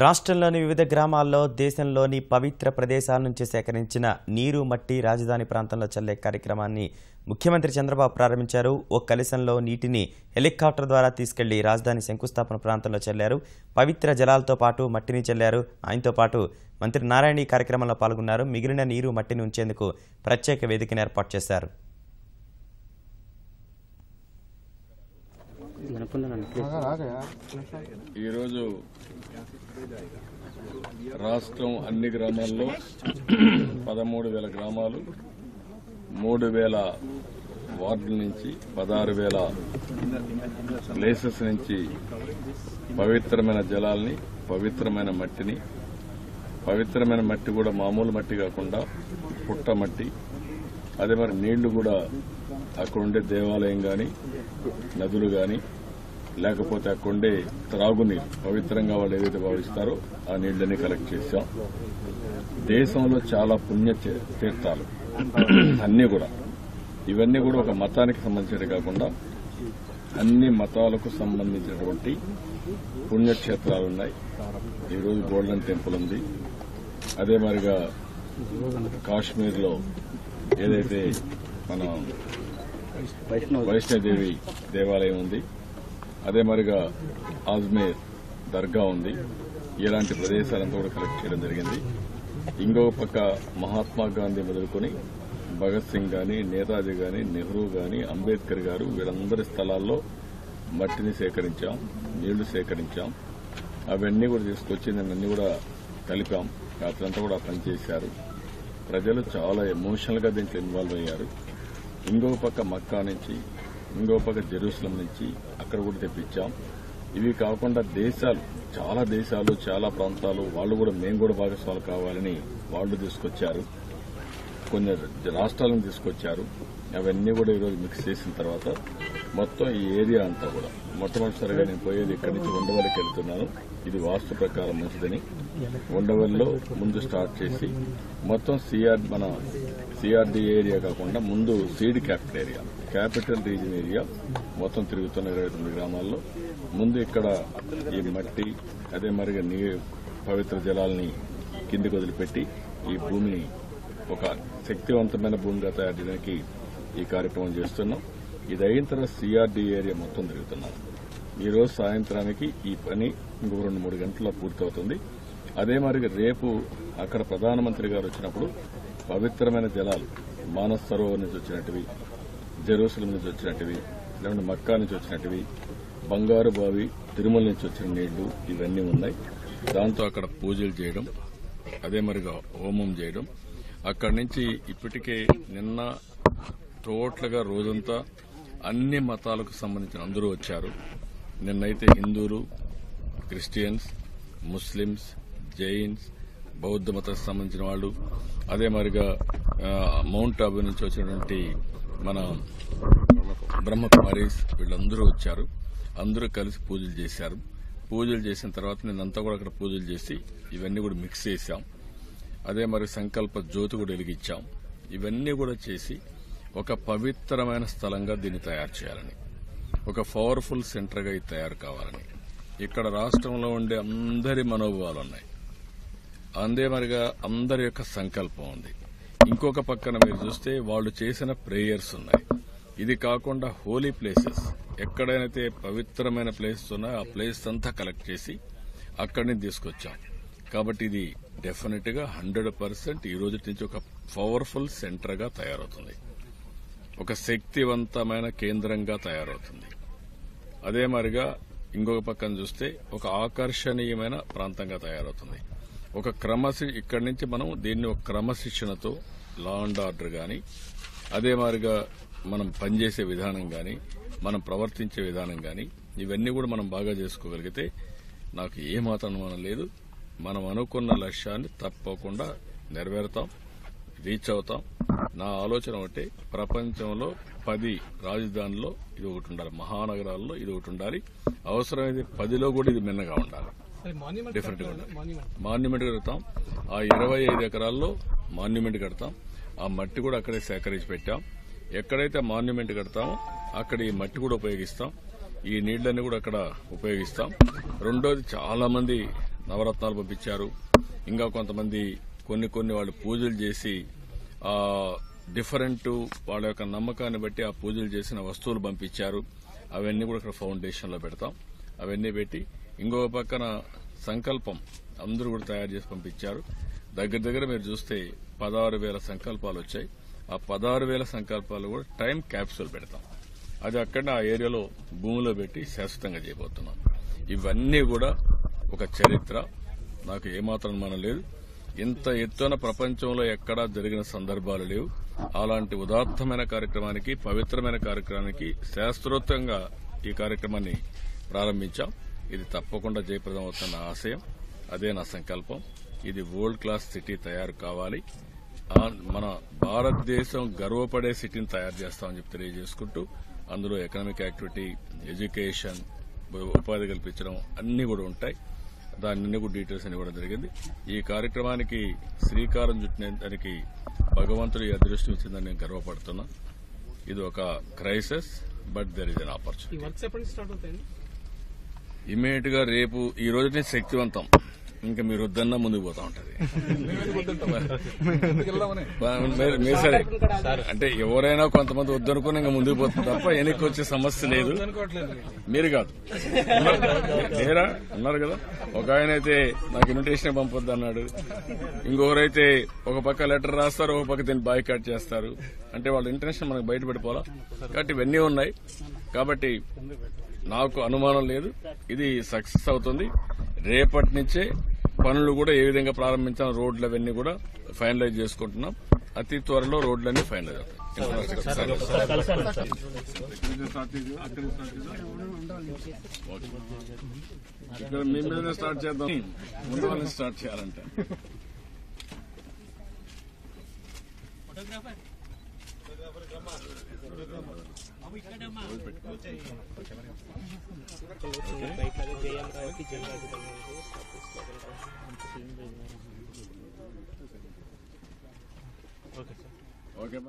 రాష్ట్రంలోని వివిధ గ్రామాల్లో దేశంలోని పవిత్ర ప్రదేశాల నుంచి సేకరించిన నీరు మట్టి రాజధాని ప్రాంతంలో చల్లే కార్యక్రమాన్ని ముఖ్యమంత్రి చంద్రబాబు ప్రారంభించారు. ఓ కలశంలో నీటిని హెలికాప్టర్ ద్వారా తీసుకెళ్లి రాజధాని శంకుస్థాపన ప్రాంతంలో చల్లారు. పవిత్ర జలాలతో పాటు మట్టిని చల్లారు. ఆయనతో పాటు మంత్రి నారాయణ ఈ కార్యక్రమంలో పాల్గొన్నారు. మిగిలిన నీరు మట్టిని ఉంచేందుకు ప్రత్యేక వేదికను ఏర్పాటు చేశారు. ఈరోజు రాష్ట్రం అన్ని గ్రామాల్లో 13,000 గ్రామాలు 3,000 వార్డుల నుంచి 16,000 ప్లేసెస్ నుంచి పవిత్రమైన జలాల్ని, పవిత్రమైన మట్టిని, పవిత్రమైన మట్టి కూడా మామూలు మట్టి కాకుండా పుట్ట మట్టి, అదే మరి నీళ్లు కూడా అక్కడుండే దేవాలయం కానీ నదులు కానీ లేకపోతే అక్కడుండే త్రాగునీరు పవిత్రంగా వాళ్ళు ఏదైతే భావిస్తారో ఆ నీళ్లని కలెక్ట్ చేశాం. దేశంలో చాలా పుణ్య తీర్థాలు అన్నీ కూడా, ఇవన్నీ కూడా ఒక మతానికి సంబంధించినవి కాకుండా అన్ని మతాలకు సంబంధించినటువంటి పుణ్యక్షేత్రాలు ఉన్నాయి. ఈరోజు గోల్డెన్ టెంపుల్ ఉంది. అదే మరిగా కాశ్మీర్లో ఏదైతే మన వైష్ణోదేవి దేవాలయం ఉంది. అదే మరిగా అజ్మేర్ దర్గా ఉంది. ఇలాంటి ప్రదేశాలంతా కూడా కలెక్ట్ చేయడం జరిగింది. ఇంకొక పక్క మహాత్మా గాంధీ మొదలుకొని భగత్ సింగ్ గాని, నేతాజీ గాని, నెహ్రూ గాని, అంబేద్కర్ గారు వీళ్ళందరి స్థలాల్లో మట్టిని సేకరించాం, నీళ్లు సేకరించాం. అవన్నీ కూడా తీసుకొచ్చి నిన్నన్నీ కూడా కలిపాం. రాత్రంతా కూడా పనిచేశారు. ప్రజలు చాలా ఎమోషనల్ గా దీంట్లో ఇన్వాల్వ్ అయ్యారు. ఇంకొక పక్క మక్కా నుంచి, ఇంకొక పక్క జెరూసలం నుంచి అక్కడ కూడా తెప్పించాం. ఇవి కాకుండా చాలా దేశాలు చాలా ప్రాంతాలు వాళ్ళు కూడా మేము కూడా భాగస్వాములు కావాలని వాళ్ళు తీసుకొచ్చారు. కొన్ని రాష్ట్రాలను తీసుకొచ్చారు. అవన్నీ కూడా ఈరోజు మిక్స్ చేసిన తర్వాత మొత్తం ఈ ఏరియా అంతా కూడా మొట్టమొదటిసారిగా నేను పోయేది ఇక్కడి నుంచి ఉండవల్లికి వెళ్తున్నాను. ఇది వాస్తు ప్రకారం మంచిదని ఉండవల్లిలో ముందు స్టార్ట్ చేసి మొత్తం మన సిఆర్డీ ఏరియా కాకుండా ముందు సీడ్ క్యాపిటల్ రీజన్ ఏరియా మొత్తం తిరుగుతున్న 29 గ్రామాల్లో ముందు ఇక్కడ ఈ మట్టి అదే మరిగా పవిత్ర జలాల్ని కిందికి వదిలిపెట్టి ఈ భూమిని ఒక శక్తివంతమైన భూమిగా తయారు చేయడానికి ఈ కార్యక్రమం చేస్తున్నాం. ఇది అయిన తర్వాత సిఆర్డీ ఏరియా మొత్తం తిరుగుతున్నాం. ఈ రోజు సాయంత్రానికి ఈ పని ఇంకో 2-3 గంటల్లో పూర్తవుతుంది. అదే మరి రేపు అక్కడ ప్రధానమంత్రి గారు వచ్చినప్పుడు పవిత్రమైన జలాలు మానస్ సరోవర్ నుంచి వచ్చినట్టువి, జెరూసలం నుంచి వచ్చినట్టువి, లేకుంటే మక్కా నుంచి వచ్చినట్టువి, బంగారు బావి తిరుమల నుంచి వచ్చిన నీళ్లు ఇవన్నీ ఉన్నాయి. దాంతో అక్కడ పూజలు చేయడం, అదే మరిగా హోమం చేయడం. అక్కడి నుంచి ఇప్పటికే నిన్న టోటల్ గా రోజంతా అన్ని మతాలకు సంబంధించిన అందరూ వచ్చారు. నిన్నైతే హిందువులు, క్రిస్టియన్స్, ముస్లిమ్స్, జైన్స్, బౌద్ధ మతానికి సంబంధించిన వాళ్ళు, అదే మరిగా మౌంట్ ఆబు నుంచి వచ్చినటువంటి మన బ్రహ్మకుమారీస్ వీళ్ళందరూ వచ్చారు. అందరూ కలిసి పూజలు చేశారు. పూజలు చేసిన తర్వాత నిన్నంతా కూడా అక్కడ పూజలు చేసి ఇవన్నీ కూడా మిక్స్ చేశాం. అదే మరి సంకల్ప జ్యోతి కూడా వెలిగించాం. ఇవన్నీ కూడా చేసి ఒక పవిత్రమైన స్థలంగా దీన్ని తయారు చేయాలని, ఒక పవర్ఫుల్ సెంటర్ గా ఇది తయారు కావాలని ఇక్కడ రాష్ట్రంలో ఉండే అందరి మనోభావాలు ఉన్నాయి. అందే మరిగా అందరి యొక్క సంకల్పం ఉంది. ఇంకొక పక్కన మీరు చూస్తే వాళ్ళు చేసిన ప్రేయర్స్ ఉన్నాయి. ఇది కాకుండా హోలీ ప్లేసెస్ ఎక్కడైతే పవిత్రమైన ప్లేసెస్ ఉన్నాయో ఆ ప్లేస్ అంతా కలెక్ట్ చేసి అక్కడి నుంచి తీసుకొచ్చాం. కాబట్టి ఇది డెఫినెట్ గా 100% ఈ రోజు నుంచి ఒక పవర్ఫుల్ సెంటర్ గా తయారవుతుంది, ఒక శక్తివంతమైన కేంద్రంగా తయారవుతుంది. అదే మరిగా ఇంకొక పక్కన చూస్తే ఒక ఆకర్షణీయమైన ప్రాంతంగా తయారవుతుంది. ఒక ఇక్కడి నుంచి మనం దీన్ని ఒక క్రమశిక్షణతో లా అండ్ ఆర్డర్ గాని, అదే మాదిరిగా మనం పనిచేసే విధానం గాని, మనం ప్రవర్తించే విధానం గాని ఇవన్నీ కూడా మనం బాగా చేసుకోగలిగితే నాకు ఏమాత్రం అనుమానం లేదు, మనం అనుకున్న లక్ష్యాన్ని తప్పకుండా నెరవేరుతాం, రీచ్ అవుతాం. నా ఆలోచన ఒకటి, ప్రపంచంలో 10 రాజధానుల్లో ఇది ఒకటి ఉండాలి, మహానగరాల్లో ఇది ఒకటి ఉండాలి. అవసరమైతే 10లో కూడా ఇది మిన్నగా ఉండాలి. డిఫరెంట్ గా ఉండాలి. మాన్యుమెంట్ కడతాం. ఆ 25 ఎకరాల్లో మాన్యుమెంట్ కడతాం. ఆ మట్టి కూడా అక్కడే సేకరించి పెట్టాం. ఎక్కడైతే మాన్యుమెంట్ కడతామో అక్కడ ఈ మట్టి కూడా ఉపయోగిస్తాం. ఈ నీళ్లన్నీ కూడా అక్కడ ఉపయోగిస్తాం. రెండోది చాలా మంది నవరత్నాలు పంపించారు. ఇంకా కొంతమంది కొన్ని వాళ్ళు పూజలు చేసి డిఫరెంట్ వాళ్ళ యొక్క నమ్మకాన్ని బట్టి ఆ పూజలు చేసిన వస్తువులు పంపించారు. అవన్నీ కూడా ఇక్కడ ఫౌండేషన్ లో పెడతాం. అవన్నీ పెట్టి ఇంకొక పక్కన సంకల్పం అందరూ కూడా తయారు చేసి పంపించారు. దగ్గర మీరు చూస్తే 16,000 సంకల్పాలు వచ్చాయి. ఆ 16,000 సంకల్పాలు కూడా టైం క్యాప్సూల్ పెడతాం. అది అక్కడ ఆ ఏరియాలో భూమిలో పెట్టి శాశ్వతంగా చేయబోతున్నాం. ఇవన్నీ కూడా ఒక చరిత్ర. నాకు ఏమాత్రం అనుమానం లేదు. ఇంత ఎత్తున ప్రపంచంలో ఎక్కడా జరిగిన సందర్భాలు లేవు. అలాంటి ఉదాత్తమైన కార్యక్రమానికి, పవిత్రమైన కార్యక్రమానికి శాస్త్రోక్తంగా ఈ కార్యక్రమాన్ని ప్రారంభించాం. ఇది తప్పకుండా జయప్రదం అవుతున్న ఆశయం. అదే నా సంకల్పం. ఇది వరల్డ్ క్లాస్ సిటీ తయారు కావాలి. మన భారతదేశం గర్వపడే సిటీని తయారు చేస్తామని చెప్పి తెలియజేసుకుంటూ అందులో ఎకనామిక్ యాక్టివిటీ, ఎడ్యుకేషన్, ఉపాధి కల్పించడం అన్ని కూడా ఉంటాయి. దాన్ని కూడా డీటెయిల్స్ అని ఇవ్వడం జరిగింది. ఈ కార్యక్రమానికి శ్రీకారం చుట్టినందుకు భగవంతుడు ఈ అదృష్టం ఇచ్చిందని నేను గర్వపడుతున్నా. ఇది ఒక crisis, but there is an opportunity. Immediate గా రేపు ఈ రోజు నుంచి శక్తివంతం. ఇంకా మీరు వద్దన్నా ముందుకు పోతా ఉంటది. సరే అంటే ఎవరైనా కొంతమంది వద్దనుకుని ఇంకా ముందుకు పోతుంది తప్ప వెనక్కి వచ్చే సమస్య లేదు. మీరు కాదు లేరా అన్నారు కదా. ఒక ఆయన అయితే నాకు ఇన్విటేషన్ పంపొద్దు అన్నాడు. ఇంకొకరైతే ఒక పక్క లెటర్ రాస్తారు, ఒక పక్క దీన్ని బాయ్కాట్ చేస్తారు. అంటే వాళ్ళ ఇంటెన్షన్ మనకు బయటపడిపోవాలా. కాబట్టి ఇవన్నీ ఉన్నాయి. కాబట్టి నాకు అనుమానం లేదు, ఇది సక్సెస్ అవుతుంది. రేపటి నుంచే పనులు కూడా ఏ విధంగా ప్రారంభించాలి, రోడ్లు అవన్నీ కూడా ఫైనలైజ్ చేసుకుంటున్నాం. అతి త్వరలో రోడ్లన్నీ ఫైనలైజ్ అవుతాయి. ఇక్కడ మీ మీద స్టార్ట్ చేద్దాం. ముందు వాళ్ళని స్టార్ట్ చేయాలంటే ఓకే.